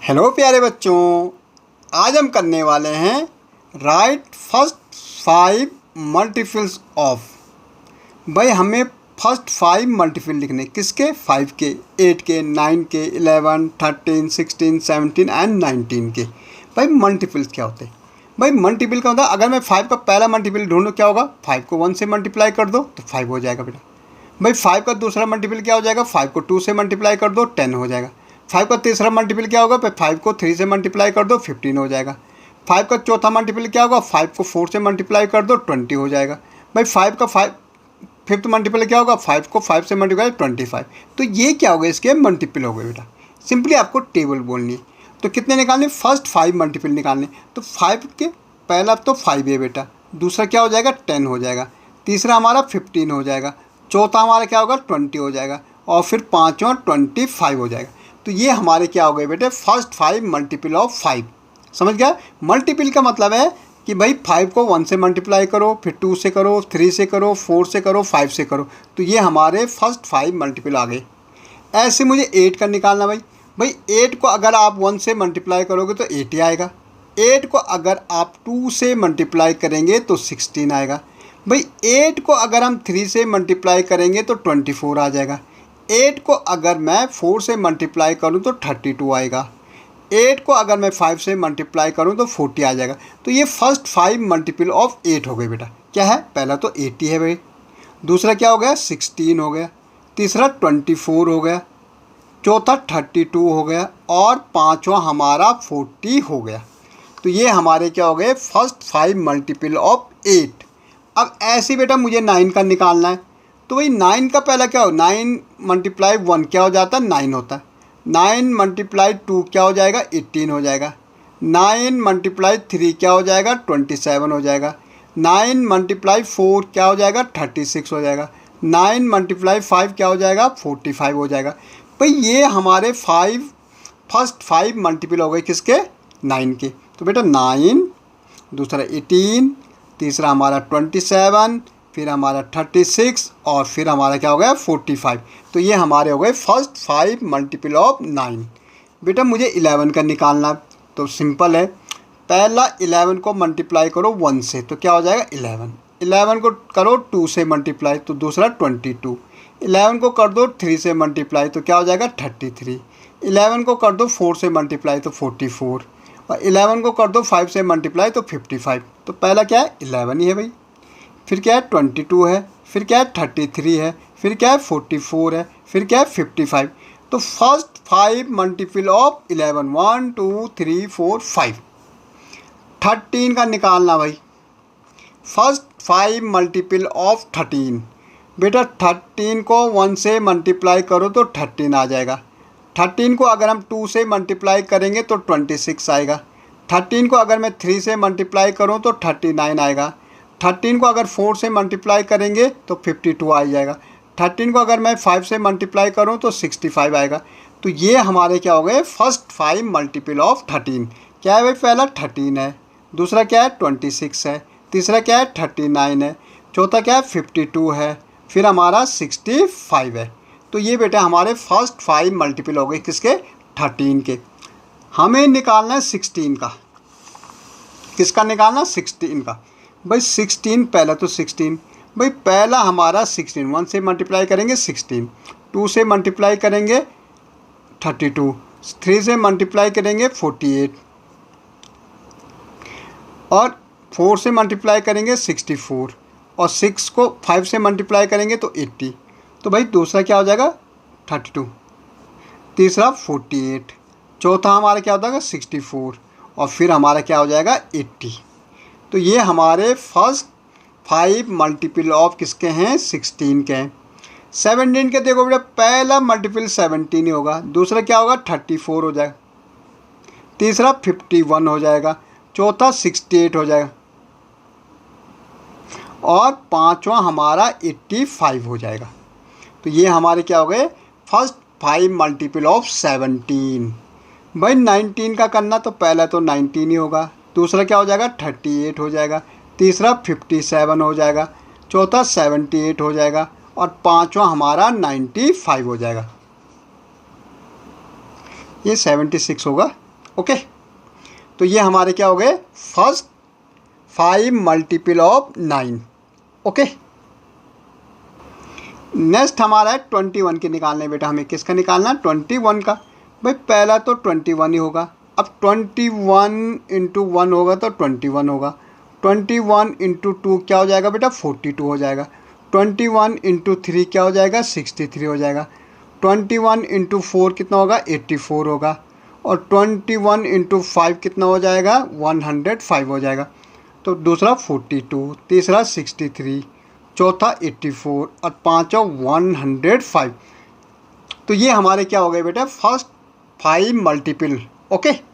Hello प्यारे बच्चों, आज हम करने वाले हैं राइट फर्स्ट 5 मल्टीपल्स ऑफ। भाई हमें फर्स्ट 5 मल्टीपल लिखने किसके? 5 के, 8 के, 9 के, 11, 13, 16, 17 एंड 19 के। भाई मल्टीपल्स क्या होते हैं? भाई मल्टीपल का होता है, अगर मैं 5 का पहला मल्टीपल ढूंढूं क्या होगा? 5 को 1 से मल्टीप्लाई कर दो तो 5 हो जाएगा बेटा। भाई 5 का दूसरा मल्टीपल क्या हो जाएगा? 5 को 2 से मल्टीप्लाई कर दो 10 हो जाएगा। 5 का तीसरा मल्टीपल क्या होगा? भाई 5 को 3 से मल्टीप्लाई कर दो 15 हो जाएगा। 5 का चौथा मल्टीपल क्या होगा? 5 को 4 से मल्टीप्लाई कर दो 20 हो जाएगा। भाई 5 का फिफ्थ मल्टीपल क्या होगा? 5 को 5 से मल्टीप्लाई 25। तो ये क्या हो गया? इसके मल्टीपल हो गए बेटा। सिंपली आपको टेबल बोलनी है। तो कितने निकालने? फर्स्ट 5 मल्टीपल निकालने। तो 5 के पहला तो 5 है बेटा, दूसरा क्या हो जाएगा? 10 हो जाएगा, तीसरा हमारा 15 हो जाएगा, चौथा हमारा क्या होगा? 20 हो जाएगा, और फिर पाँचवा 25 हो जाएगा। तो ये हमारे क्या हो गए बेटे? First 5 multiple of 5। समझ गया? मल्टीपल का मतलब है कि भाई 5 को 1 से मल्टीप्लाई करो, फिर 2 से करो, 3 से करो, 4 से करो, 5 से करो। तो ये हमारे फर्स्ट 5 मल्टीपल आ गए। ऐसे मुझे 8 का निकालना। भाई 8 को अगर आप 1 से मल्टीप्लाई करोगे तो 8 ही आएगा। 8 को अगर आप 2 से मल्टीप्लाई करेंगे तो 16 आएगा। भाई 8 को अगर हम 3 से मल्टीप्लाई करेंगे तो 24 आ जाएगा। 8 को अगर मैं 4 से मल्टीप्लाई करूं तो 32 आएगा। 8 को अगर मैं 5 से मल्टीप्लाई करूं तो 40 आ जाएगा। तो ये फर्स्ट 5 मल्टीपल ऑफ 8 हो गए बेटा। क्या है? पहला तो 80 है भाई, दूसरा क्या हो गया? 16 हो गया, तीसरा 24 हो गया, चौथा 32 हो गया, और पाँचवा हमारा 40 हो गया। तो ये हमारे क्या हो गए? First 5 multiple of 8। अब ऐसे बेटा मुझे 9 का निकालना है। तो वही 9 का पहला क्या हो? 9 मल्टीप्लाई 1 क्या हो जाता है? 9 होता है। 9 मल्टीप्लाई 2 क्या हो जाएगा? 18 हो जाएगा। 9 मल्टीप्लाई 3 क्या हो जाएगा? 27 हो जाएगा। 9 मल्टीप्लाई 4 क्या हो जाएगा? 36 हो जाएगा। 9 मल्टीप्लाई 5 क्या हो जाएगा? 45 हो जाएगा। भाई ये हमारे फर्स्ट 5 मल्टीपल हो गए किसके? 9 के। तो बेटा 9, दूसरा 18, तीसरा हमारा 27, फिर हमारा 36, और फिर हमारा क्या हो गया? 45। तो ये हमारे हो गए फर्स्ट 5 मल्टीपल ऑफ 9। बेटा मुझे 11 का निकालना। तो सिंपल है, पहला 11 को मल्टीप्लाई करो 1 से तो क्या हो जाएगा? 11। 11 को करो 2 से मल्टीप्लाई तो दूसरा 22। 11 को कर दो 3 से मल्टीप्लाई तो क्या हो जाएगा? 33। 11 को कर दो 4 से मल्टीप्लाई तो 44, और 11 को कर दो 5 से मल्टीप्लाई तो 55। तो पहला क्या है? 11 ही है भाई। फिर क्या है? 22 है, फिर क्या है? 33 है, फिर क्या है? 44 है, फिर क्या है? 55। तो फर्स्ट 5 मल्टीपल ऑफ 11, 1 2 3 4 5। 13 का निकालना भाई। First 5 multiple of 13। बेटा 13 को 1 से मल्टीप्लाई करो तो 13 आ जाएगा। 13 को अगर हम 2 से मल्टीप्लाई करेंगे तो 26 आएगा। 13 को अगर मैं 3 से मल्टीप्लाई करूं तो 39 आएगा। 13 को अगर 4 से मल्टीप्लाई करेंगे तो 52 आ जाएगा। 13 को अगर मैं 5 से मल्टीप्लाई करूं तो 65 आएगा। तो ये हमारे क्या हो गए? First 5 multiple of 13। क्या है भाई? पहला 13 है, दूसरा क्या है? 26 है, तीसरा क्या है? 39 है, चौथा क्या है? 52 है, फिर हमारा 65 है। तो ये बेटा हमारे फर्स्ट 5 मल्टीपल हो गए किसके? 13 के। हमें निकालना है 16 का। किसका निकालना? 16 का। भाई 16 पहला तो 16। भाई पहला हमारा 16, 1 से मल्टीप्लाई करेंगे 16, 2 से मल्टीप्लाई करेंगे 32, 3 से मल्टीप्लाई करेंगे 48, और 4 से मल्टीप्लाई करेंगे 64, और 6 को 5 से मल्टीप्लाई करेंगे तो 80। तो भाई दूसरा क्या हो जाएगा? 32, तीसरा 48, चौथा हमारा क्या हो जाएगा? 64, और फिर हमारा क्या हो जाएगा? 80। तो ये हमारे फर्स्ट 5 मल्टीपल ऑफ किसके हैं? 16 के हैं। 17 के देखो बेटा, पहला मल्टीपल 17 ही होगा, दूसरा क्या होगा? 34 हो जाएगा, तीसरा 51 हो जाएगा, चौथा 68 हो जाएगा, और पांचवा हमारा 85 हो जाएगा। तो ये हमारे क्या हो गए? First 5 multiple of 17। भाई 19 का करना, तो पहला तो 19 ही होगा, दूसरा क्या हो जाएगा? 38 हो जाएगा, तीसरा 57 हो जाएगा, चौथा 78 हो जाएगा, और पांचवा हमारा 95 हो जाएगा। ये 76 होगा। ओके, तो ये हमारे क्या हो गए, first 5 multiple of 9। Okay, next हमारा है 21 के निकालने। बेटा हमें किसका निकालना, 21 का। भाई पहला तो 21 ही होगा। अब 21 इंटू 1 होगा तो 21 होगा। 21 इंटू 2 क्या हो जाएगा बेटा, 42 हो जाएगा। 21 इंटू 3 क्या हो जाएगा, 63 हो जाएगा। 21 इंटू 4 कितना होगा, 84 होगा। और 21 इंटू 5 कितना हो जाएगा, 105 हो जाएगा। तो दूसरा 42, तीसरा 63, चौथा 84 और पाँचवा 105। तो ये हमारे क्या हो गए बेटा, फर्स्ट 5 मल्टीपल। ओके।